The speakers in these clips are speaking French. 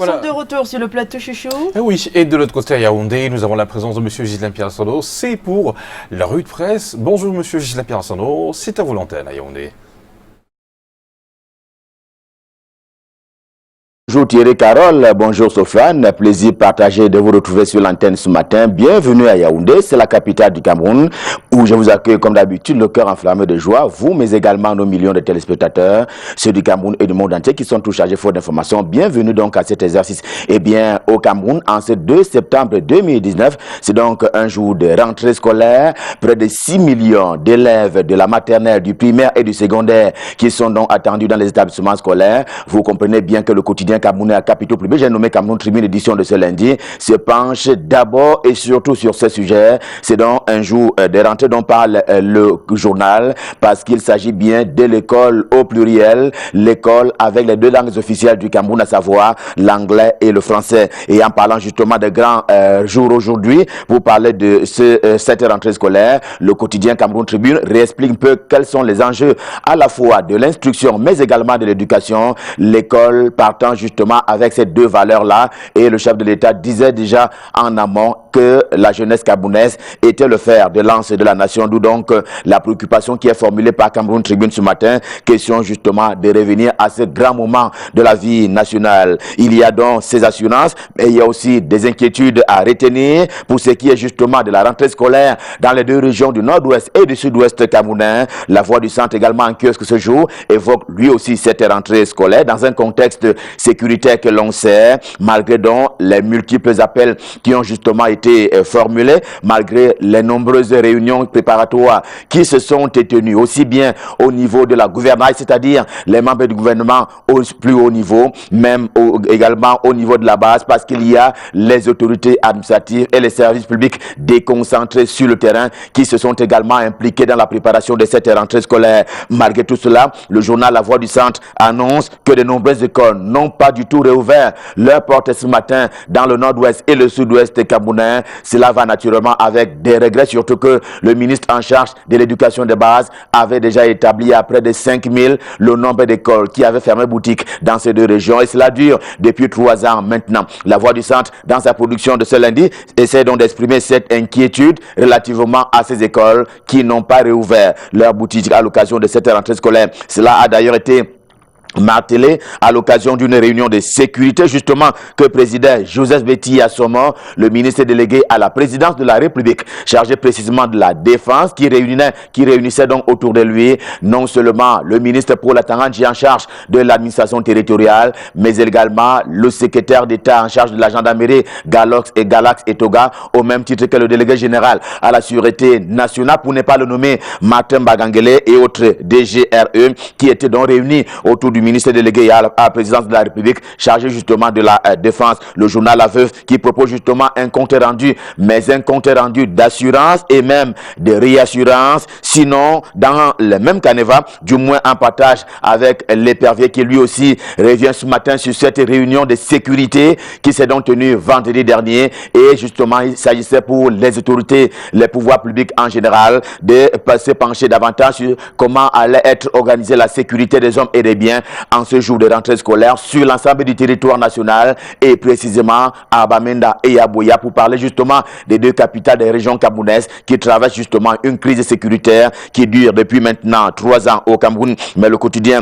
sommes de retour sur le plateau chouchou. Et oui, et de l'autre côté à Yaoundé, nous avons la présence de M. Ghislain Pierre-Arsenault. C'est pour la rue de presse. Bonjour M. Ghislain Pierre-Arsenault, c'est à vous l'antenne à Yaoundé. Bonjour Thierry Carole, bonjour Sofiane, plaisir partagé de vous retrouver sur l'antenne ce matin. Bienvenue à Yaoundé, c'est la capitale du Cameroun où je vous accueille comme d'habitude le cœur enflammé de joie, vous mais également nos millions de téléspectateurs, ceux du Cameroun et du monde entier qui sont tous chargés fort d'informations. Bienvenue donc à cet exercice. Eh bien, au Cameroun, en ce 2 septembre 2019, c'est donc un jour de rentrée scolaire. Près de 6 millions d'élèves de la maternelle, du primaire et du secondaire qui sont donc attendus dans les établissements scolaires. Vous comprenez bien que le quotidien camerounais à capitaux publics, j'ai nommé Cameroun Tribune édition de ce lundi, se penche d'abord et surtout sur ce sujet. C'est donc un jour de rentrée dont parle le journal, parce qu'il s'agit bien de l'école au pluriel, l'école avec les deux langues officielles du Cameroun, à savoir l'anglais et le français. Et en parlant justement de grands jours aujourd'hui, pour parler de cette rentrée scolaire, le quotidien Cameroun Tribune réexplique un peu quels sont les enjeux à la fois de l'instruction mais également de l'éducation. L'école partant justement avec ces deux valeurs-là, et le chef de l'État disait déjà en amont que la jeunesse camerounaise était le fer de lance de la nation, d'où donc la préoccupation qui est formulée par Cameroun Tribune ce matin, question justement de revenir à ce grand moment de la vie nationale. Il y a donc ces assurances, mais il y a aussi des inquiétudes à retenir pour ce qui est justement de la rentrée scolaire dans les deux régions du nord-ouest et du sud-ouest camerounais. La Voix du Centre également en kiosque ce jour évoque lui aussi cette rentrée scolaire dans un contexte sécuritaire que l'on sait, malgré donc les multiples appels qui ont justement été formulés, malgré les nombreuses réunions préparatoires qui se sont tenues, aussi bien au niveau de la gouvernail, c'est-à-dire les membres du gouvernement au plus haut niveau, même également au niveau de la base, parce qu'il y a les autorités administratives et les services publics déconcentrés sur le terrain qui se sont également impliqués dans la préparation de cette rentrée scolaire. Malgré tout cela, le journal La Voix du Centre annonce que de nombreuses écoles n'ont pas du tout réouvert leurs portes ce matin dans le nord-ouest et le sud-ouest camerounais. Cela va naturellement avec des regrets, surtout que le ministre en charge de l'éducation de base avait déjà établi à près de 5000 le nombre d'écoles qui avaient fermé boutique dans ces deux régions, et cela dure depuis 3 ans maintenant. La Voix du Centre, dans sa production de ce lundi, essaie donc d'exprimer cette inquiétude relativement à ces écoles qui n'ont pas réouvert leurs boutiques à l'occasion de cette rentrée scolaire. Cela a d'ailleurs été martelé à l'occasion d'une réunion de sécurité justement que présidait Joseph Betty Assomo, le ministre délégué à la présidence de la République, chargé précisément de la défense, qui réunissait donc autour de lui non seulement le ministre pour la Tangandji en charge de l'administration territoriale, mais également le secrétaire d'État en charge de la gendarmerie Galax et Toga, au même titre que le délégué général à la sûreté nationale, pour ne pas le nommer, Martin Bagangele, et autres DGRE, qui étaient donc réunis autour du ministre délégué à la présidence de la République chargé justement de la défense. Le journal La Veuve qui propose justement un compte rendu, mais un compte rendu d'assurance et même de réassurance, sinon dans le même canevas, du moins en partage avec l'épervier qui lui aussi revient ce matin sur cette réunion de sécurité qui s'est donc tenue vendredi dernier, et justement il s'agissait pour les autorités, les pouvoirs publics en général, de se pencher davantage sur comment allait être organisée la sécurité des hommes et des biens en ce jour de rentrée scolaire sur l'ensemble du territoire national, et précisément à Bamenda et à Boya, pour parler justement des deux capitales des régions camerounaises qui traversent justement une crise sécuritaire qui dure depuis maintenant 3 ans au Cameroun. Mais le quotidien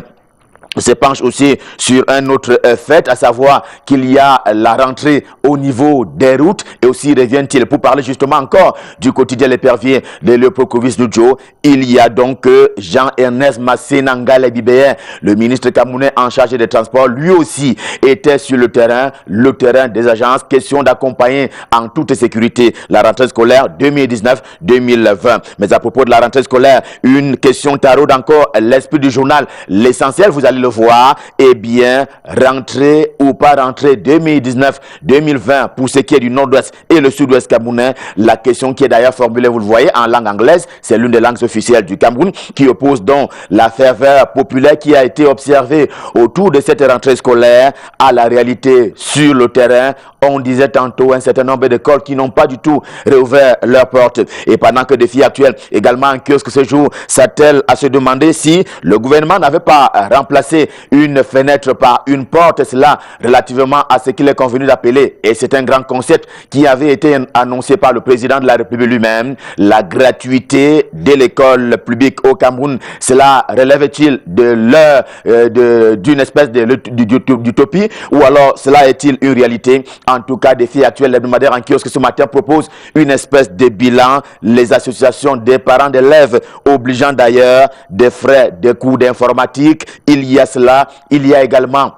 se penche aussi sur un autre fait, à savoir qu'il y a la rentrée au niveau des routes, et aussi revient-il pour parler justement encore du quotidien L'Épervier de Léopold Nudjo. Il y a donc Jean-Ernest Massénangale Bibéen, le ministre camerounais en charge des transports, lui aussi était sur le terrain des agences, question d'accompagner en toute sécurité la rentrée scolaire 2019-2020. Mais à propos de la rentrée scolaire, une question taraude encore l'esprit du journal. L'essentiel, vous allez le voir, eh bien, rentrée ou pas rentrée 2019-2020 pour ce qui est du nord-ouest et le sud-ouest camerounais. La question qui est d'ailleurs formulée, vous le voyez, en langue anglaise, c'est l'une des langues officielles du Cameroun, qui oppose donc la ferveur populaire qui a été observée autour de cette rentrée scolaire à la réalité sur le terrain. On disait tantôt un certain nombre d'écoles qui n'ont pas du tout réouvert leurs portes. Et pendant que Défi Actuel, également en kiosque ce jour, s'attelle à se demander si le gouvernement n'avait pas remplacé passer une fenêtre par une porte, cela relativement à ce qu'il est convenu d'appeler, et c'est un grand concept qui avait été annoncé par le président de la République lui-même, la gratuité de l'école publique au Cameroun. Cela relève-t-il d'une espèce d'utopie, ou alors cela est-il une réalité? En tout cas, Défi Actuel, l'hebdomadaire en kiosque ce matin propose une espèce de bilan, les associations des parents d'élèves obligeant d'ailleurs des frais, des coûts d'informatique. Il y a cela, il y a également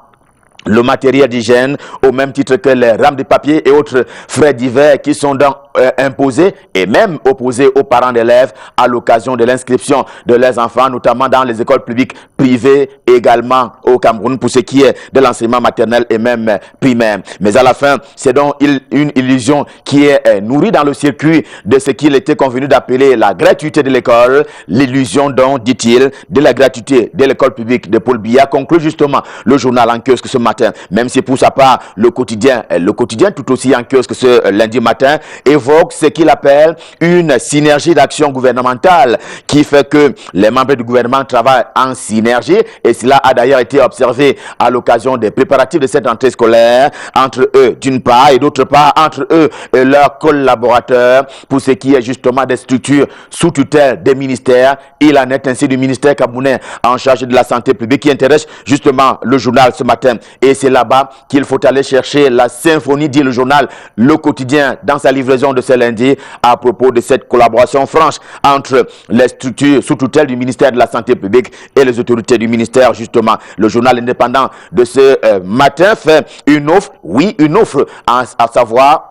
le matériel d'hygiène, au même titre que les rames de papier et autres frais divers qui sont donc imposés et même opposés aux parents d'élèves à l'occasion de l'inscription de leurs enfants, notamment dans les écoles publiques, privées également au Cameroun pour ce qui est de l'enseignement maternel et même primaire. Mais à la fin, c'est donc une illusion qui est nourrie dans le circuit de ce qu'il était convenu d'appeler la gratuité de l'école, l'illusion donc, dit-il, de la gratuité de l'école publique de Paul Biya, conclut justement le journal en kiosque ce matin, même si pour sa part le quotidien tout aussi en kiosque ce lundi matin évoque ce qu'il appelle une synergie d'action gouvernementale qui fait que les membres du gouvernement travaillent en synergie, et cela a d'ailleurs été observé à l'occasion des préparatifs de cette rentrée scolaire entre eux d'une part et d'autre part entre eux et leurs collaborateurs pour ce qui est justement des structures sous tutelle des ministères. Il en est ainsi du ministère camerounais en charge de la santé publique qui intéresse justement le journal ce matin. Et c'est là-bas qu'il faut aller chercher la symphonie, dit le journal Le Quotidien dans sa livraison de ce lundi à propos de cette collaboration franche entre les structures sous tutelle du ministère de la Santé publique et les autorités du ministère. Justement, le journal indépendant de ce matin fait une offre, à savoir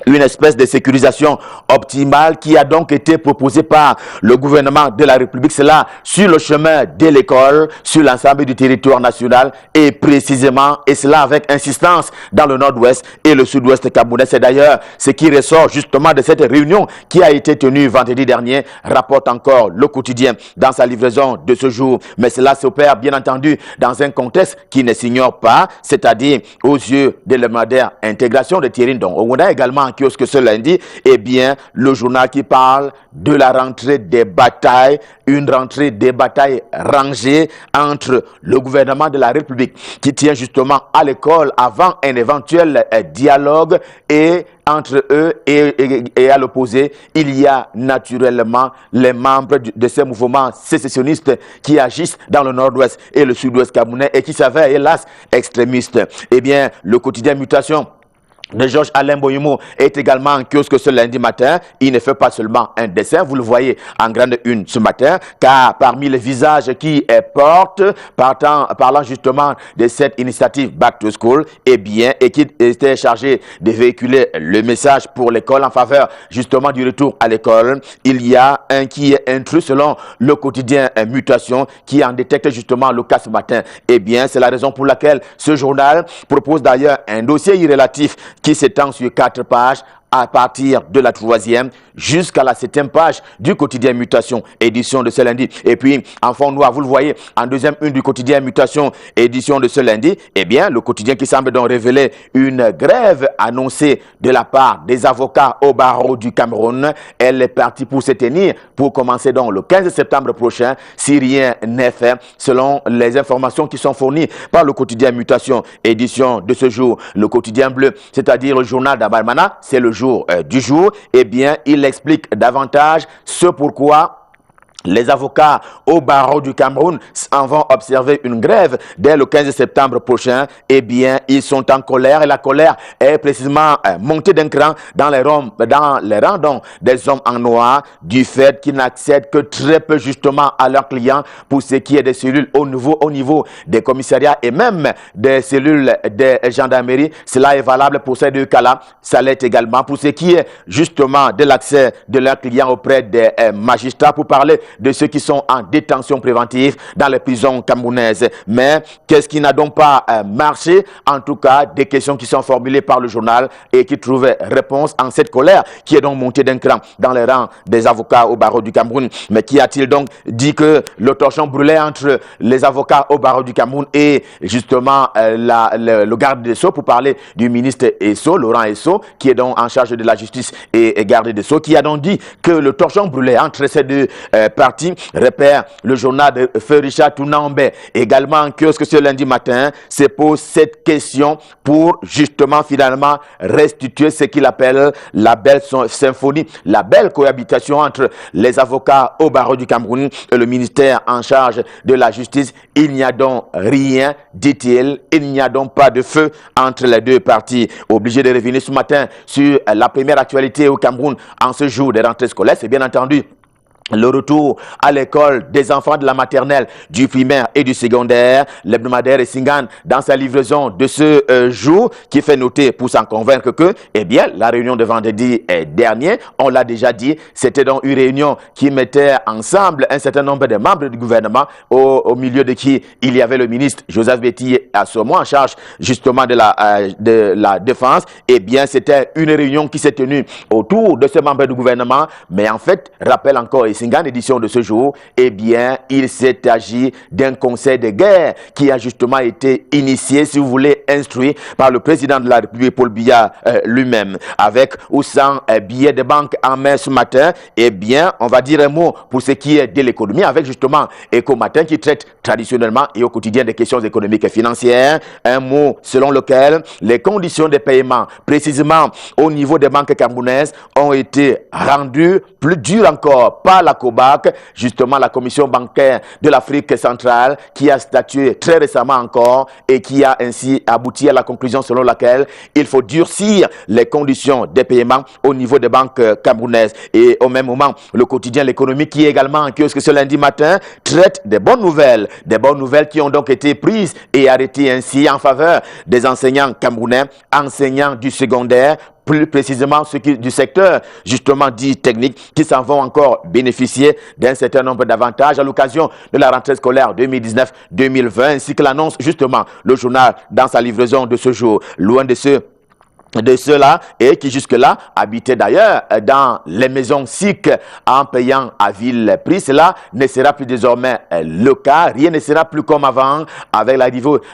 une espèce de sécurisation optimale qui a donc été proposée par le gouvernement de la République, cela sur le chemin de l'école, sur l'ensemble du territoire national et précisément, et cela avec insistance dans le nord-ouest et le sud-ouest camerounais. C'est d'ailleurs ce qui ressort justement de cette réunion qui a été tenue vendredi dernier, rapporte encore le quotidien dans sa livraison de ce jour. Mais cela s'opère bien entendu dans un contexte qui ne s'ignore pas, c'est-à-dire aux yeux de l'hebdomadaire Intégration de Thierry Ndong. On a également en kiosque ce lundi, eh bien, le journal qui parle de la rentrée des batailles, une rentrée des batailles rangées entre le gouvernement de la République qui tient justement à l'école avant un éventuel dialogue et entre eux et à l'opposé, il y a naturellement les membres de ces mouvements sécessionnistes qui agissent dans le nord-ouest et le sud-ouest camerounais et qui s'avèrent hélas extrémistes. Eh bien, le quotidien Mutation de Georges Alain Boyumo est également en kiosque ce lundi matin. Il ne fait pas seulement un dessin, vous le voyez en grande une ce matin, car parmi les visages qui portent, parlant justement de cette initiative Back to School, et qui était chargé de véhiculer le message pour l'école en faveur justement du retour à l'école, il y a un qui est intrus selon le quotidien Mutation, qui en détecte justement le cas ce matin. Eh bien, c'est la raison pour laquelle ce journal propose d'ailleurs un dossier irrélatif qui s'étend sur 4 pages à partir de la 3e jusqu'à la 7e page du quotidien Mutation, édition de ce lundi. Et puis, en fond noir, vous le voyez, en deuxième une du quotidien Mutation, édition de ce lundi, eh bien, le quotidien qui semble donc révéler une grève annoncée de la part des avocats au barreau du Cameroun. Elle est partie pour se tenir, pour commencer donc le 15 septembre prochain, si rien n'est fait, selon les informations qui sont fournies par le quotidien Mutation, édition de ce jour. Le quotidien bleu, c'est-à-dire le journal d'Abalmana, c'est le jour du jour, eh bien, il explique davantage ce pourquoi les avocats au barreau du Cameroun en vont observer une grève dès le 15 septembre prochain. Eh bien, ils sont en colère et la colère est précisément montée d'un cran dans les rangs donc, des hommes en noir du fait qu'ils n'accèdent que très peu justement à leurs clients pour ce qui est des cellules au niveau des commissariats et même des cellules des gendarmeries. Cela est valable pour ces deux cas-là. Ça l'est également pour ce qui est justement de l'accès de leurs clients auprès des magistrats pour parler de ceux qui sont en détention préventive dans les prisons camerounaises. Mais qu'est-ce qui n'a donc pas marché? En tout cas, des questions qui sont formulées par le journal et qui trouvent réponse en cette colère qui est donc montée d'un cran dans les rangs des avocats au barreau du Cameroun. Mais qui a-t-il donc dit que le torchon brûlait entre les avocats au barreau du Cameroun et justement le garde des Sceaux, pour parler du ministre Esso, Laurent Esso, qui est donc en charge de la justice et garde des Sceaux, qui a donc dit que le torchon brûlait entre ces deux partis, repère le journal de Feu Richard Tounambe. Également en kiosque ce lundi matin, se pose cette question pour justement finalement restituer ce qu'il appelle la belle symphonie, la belle cohabitation entre les avocats au barreau du Cameroun et le ministère en charge de la justice. Il n'y a donc rien, dit-il, il n'y a donc pas de feu entre les deux parties. Obligé de revenir ce matin sur la première actualité au Cameroun en ce jour de rentrée scolaire, c'est bien entendu le retour à l'école des enfants de la maternelle, du primaire et du secondaire. L'hebdomadaire Singan, dans sa livraison de ce jour, qui fait noter pour s'en convaincre que, eh bien, la réunion de vendredi dernier, on l'a déjà dit, c'était donc une réunion qui mettait ensemble un certain nombre de membres du gouvernement, au milieu de qui il y avait le ministre Joseph Betty Assomo en charge justement de la défense. Eh bien, c'était une réunion qui s'est tenue autour de ces membres du gouvernement, mais en fait, rappelle encore Singan, édition de ce jour, eh bien, il s'est agi d'un conseil de guerre qui a justement été initié, si vous voulez, instruit par le président de la République, Paul Biya lui-même, avec ou sans billets de banque en main ce matin. Eh bien, on va dire un mot pour ce qui est de l'économie, avec justement Eco Matin qui traite traditionnellement et au quotidien des questions économiques et financières. Un mot selon lequel les conditions de paiement, précisément au niveau des banques camerounaises, ont été rendues plus dures encore par la COBAC, justement la Commission bancaire de l'Afrique centrale, qui a statué très récemment encore et qui a ainsi abouti à la conclusion selon laquelle il faut durcir les conditions de paiement au niveau des banques camerounaises. Et au même moment, le quotidien L'économie, qui est également en kiosque ce lundi matin, traite des bonnes nouvelles qui ont donc été prises et arrêtées ainsi en faveur des enseignants camerounais, enseignants du secondaire, plus précisément ceux du secteur justement dit technique, qui s'en vont encore bénéficier d'un certain nombre d'avantages à l'occasion de la rentrée scolaire 2019-2020, ainsi que l'annonce justement le journal dans sa livraison de ce jour. Loin de ceux-là et qui jusque-là habitaient d'ailleurs dans les maisons SIC en payant à vil prix. Cela ne sera plus désormais le cas. Rien ne sera plus comme avant avec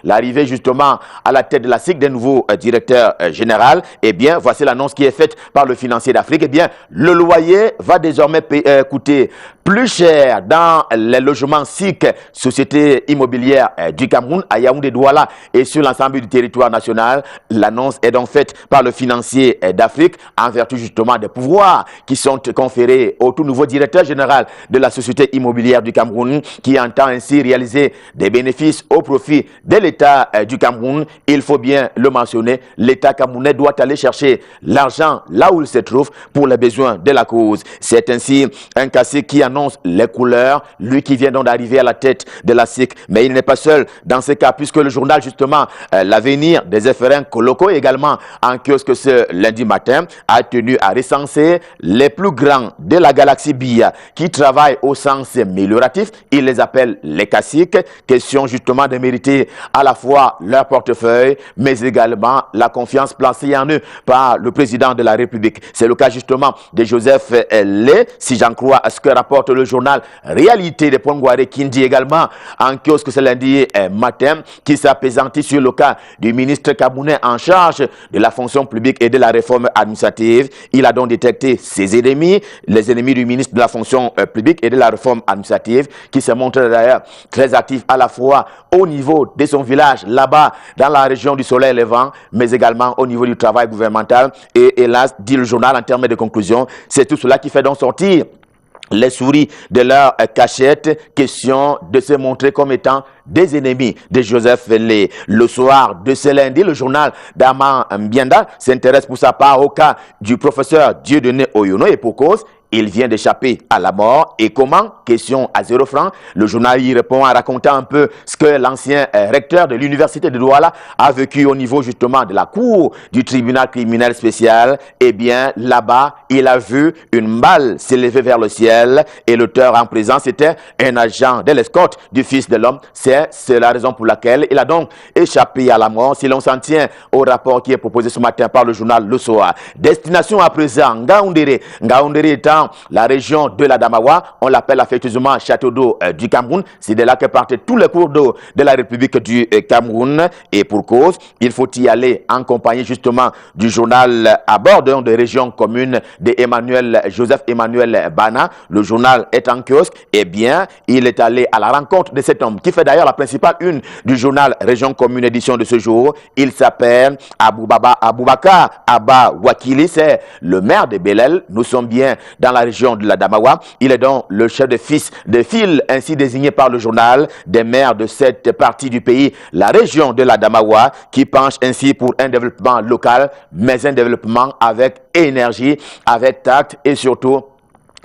l'arrivée justement à la tête de la SIC d'un nouveau directeur général. Eh bien, voici l'annonce qui est faite par le Financier d'Afrique. Eh bien, le loyer va désormais coûter plus cher dans les logements SIC, Société immobilière du Cameroun, à Yaoundé-Douala et sur l'ensemble du territoire national. L'annonce est donc faite par le Financier d'Afrique en vertu justement des pouvoirs qui sont conférés au tout nouveau directeur général de la Société immobilière du Cameroun, qui entend ainsi réaliser des bénéfices au profit de l'État du Cameroun. Il faut bien le mentionner, l'État camerounais doit aller chercher l'argent là où il se trouve pour les besoins de la cause. C'est ainsi un cacique qui annonce les couleurs, lui qui vient donc d'arriver à la tête de la SIC. Mais il n'est pas seul dans ce cas, puisque le journal justement L'Avenir des FRN locaux également en kiosque ce lundi matin a tenu à recenser les plus grands de la galaxie BIA qui travaillent au sens amélioratif. Il les appelle les caciques. Question justement de mériter à la fois leur portefeuille, mais également la confiance placée en eux par le président de la République. C'est le cas justement de Joseph Lé, si j'en crois à ce que rapporte le journal Réalité de Pongouaré, qui dit également en kiosque ce lundi matin, qui s'apaisantit sur le cas du ministre camerounais en charge de la fonction publique et de la réforme administrative. Il a donc détecté ses ennemis, les ennemis du ministre de la fonction publique et de la réforme administrative, qui se montre d'ailleurs très actif à la fois au niveau de son village là-bas dans la région du Soleil Levant, mais également au niveau du travail gouvernemental. Et hélas, dit le journal en termes de conclusion, c'est tout cela qui fait donc sortir les souris de leur cachette. Question de se montrer comme étant des ennemis de Joseph Lé. Le soir de ce lundi, le journal d'Ama Mbianda s'intéresse pour sa part au cas du professeur Dieudonné Oyono, et pour cause, il vient d'échapper à la mort. Et comment? Question à 0 francs. Le journal y répond en racontant un peu ce que l'ancien recteur de l'université de Douala a vécu au niveau justement de la cour du tribunal criminel spécial. Eh bien, là-bas, il a vu une balle s'élever vers le ciel et l'auteur en présence était un agent de l'escorte du Fils de l'homme. C'est matin. C'est la raison pour laquelle il a donc échappé à la mort, si l'on s'en tient au rapport qui est proposé ce matin par le journal Le Soir. Destination à présent, Ngaoundéré. Ngaoundéré étant la région de la Damawa, on l'appelle affectueusement Château d'eau du Cameroun. C'est de là que partent tous les cours d'eau de la République du Cameroun. Et pour cause, il faut y aller en compagnie justement du journal à bord de région commune de Joseph Emmanuel Bana. Le journal est en kiosque. Eh bien, il est allé à la rencontre de cet homme qui fait d'ailleurs la principale une du journal Région Commune édition de ce jour. Il s'appelle Aboubakar Abba Wakili. C'est le maire de Belel. Nous sommes bien dans la région de la Damawa. Il est donc le chef de file ainsi désigné par le journal des maires de cette partie du pays, la région de la Damawa, qui penche ainsi pour un développement local, mais un développement avec énergie, avec tact et surtout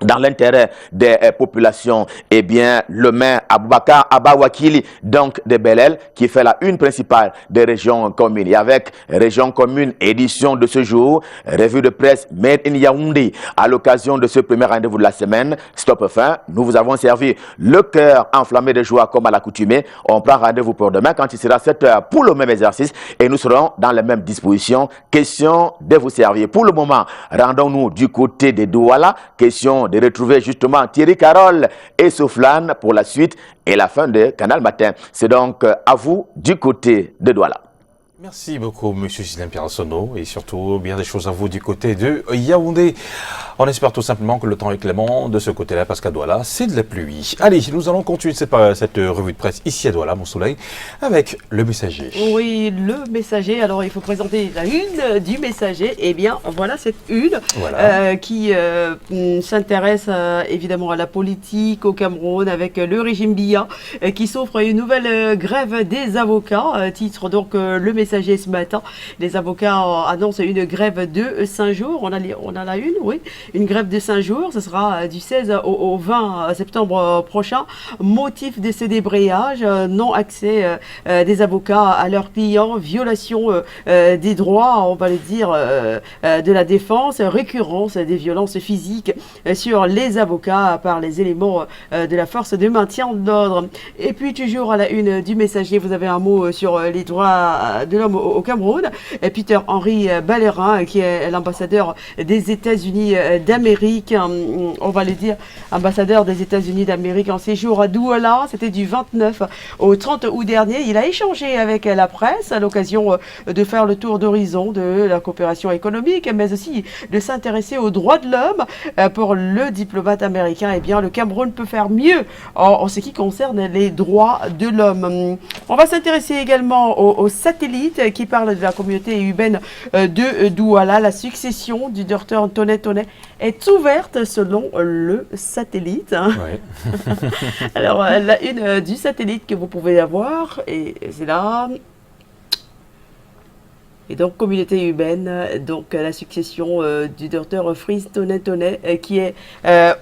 dans l'intérêt des populations. Eh bien, le maire Aboubakar Abba Wakili, donc de Belel, qui fait la une principale des régions communes. Et avec région commune, édition de ce jour, revue de presse Made in Yaoundé, à l'occasion de ce premier rendez-vous de la semaine, Stop Fin, nous vous avons servi le cœur enflammé de joie comme à l'accoutumée. On prend rendez-vous pour demain quand il sera 7 heures pour le même exercice et nous serons dans les mêmes dispositions. Question de vous servir. Pour le moment, rendons-nous du côté de Douala. Question de retrouver justement Thierry Carole et Souflane pour la suite et la fin de Canal Matin. C'est donc à vous du côté de Douala. Merci beaucoup, monsieur Ghislain Pierre-Arsenault, et surtout bien des choses à vous du côté de Yaoundé. On espère tout simplement que le temps est clément de ce côté-là, parce qu'à Douala, c'est de la pluie. Allez, nous allons continuer cette revue de presse ici à Douala, mon soleil, avec le Messager. Oui, le Messager. Alors, il faut présenter la une du Messager. Eh bien, voilà cette une qui s'intéresse évidemment à la politique au Cameroun avec le régime Biya qui s'offre une nouvelle grève des avocats. Titre donc le Messager ce matin. Les avocats annoncent une grève de 5 jours. On a la une, oui. Une grève de 5 jours. Ce sera du 16 au 20 septembre prochain. Motif de ce débrayage, non accès des avocats à leurs clients, violation des droits, on va le dire, de la défense, récurrence des violences physiques sur les avocats par les éléments de la force de maintien d'ordre. Et puis toujours à la une du Messager, vous avez un mot sur les droits de l'homme au Cameroun. Et Peter Henry Ballerin, qui est l'ambassadeur des États-Unis d'Amérique, on va le dire, ambassadeur des États-Unis d'Amérique en séjour à Douala. C'était du 29 au 30 août dernier. Il a échangé avec la presse à l'occasion de faire le tour d'horizon de la coopération économique, mais aussi de s'intéresser aux droits de l'homme. Pour le diplomate américain, eh bien, le Cameroun peut faire mieux en ce qui concerne les droits de l'homme. On va s'intéresser également aux satellites qui parle de la communauté urbaine de Douala. La succession du docteur Tonnet est ouverte selon le satellite. Oui. Alors, la une du satellite que vous pouvez avoir, et c'est là. Et donc, communauté urbaine, donc la succession du docteur Frise Tonnet qui est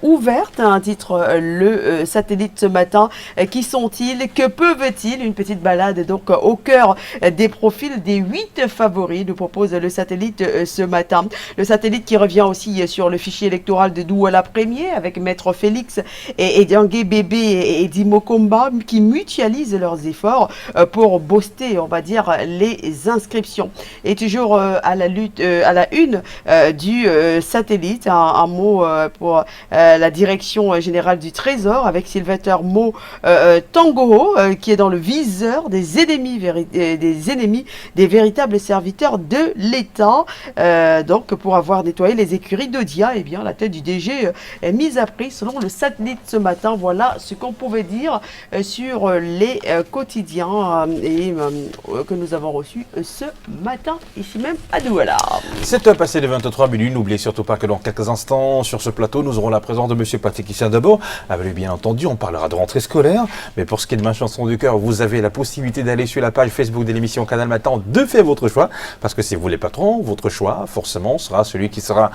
ouverte, un titre le satellite ce matin. Qui sont-ils? Que peuvent-ils? Une petite balade donc au cœur des profils des 8 favoris, nous propose le satellite ce matin. Le satellite qui revient aussi sur le fichier électoral de Douala Premier avec Maître Félix et Diangué Bébé et Dimo Komba qui mutualisent leurs efforts pour booster, on va dire, les inscriptions. Et toujours à la une du satellite, un mot pour la direction générale du Trésor avec Sylvester Mo Tangoho qui est dans le viseur des ennemis, des véritables serviteurs de l'État. Donc pour avoir nettoyé les écuries d'Odia, eh bien la tête du DG est mise à prix selon le satellite ce matin. Voilà ce qu'on pouvait dire sur les quotidiens que nous avons reçus ce matin. Ici même à Douala. 7 heures passées de 23 minutes. N'oubliez surtout pas que dans quelques instants, sur ce plateau, nous aurons la présence de M. Patrick Issa d'abord. Avec lui, bien entendu, on parlera de rentrée scolaire. Mais pour ce qui est de ma chanson du cœur, vous avez la possibilité d'aller sur la page Facebook de l'émission Canal Matin, de faire votre choix. Parce que c'est vous les patrons, votre choix, forcément, sera celui qui sera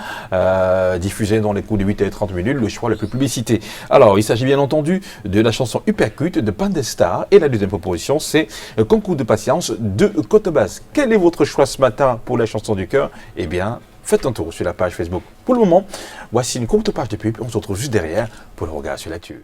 diffusé dans les coups de 8 et 30 minutes, le choix le plus publicité. Alors, il s'agit bien entendu de la chanson Uppercut de Pandestar. Et la deuxième proposition, c'est Concours de patience de Cotebasse. Quel est votre choix ce matin pour la chanson du cœur? Eh bien, faites un tour sur la page Facebook. Pour le moment, voici une courte page de pub. On se retrouve juste derrière pour le regard sur l'actu.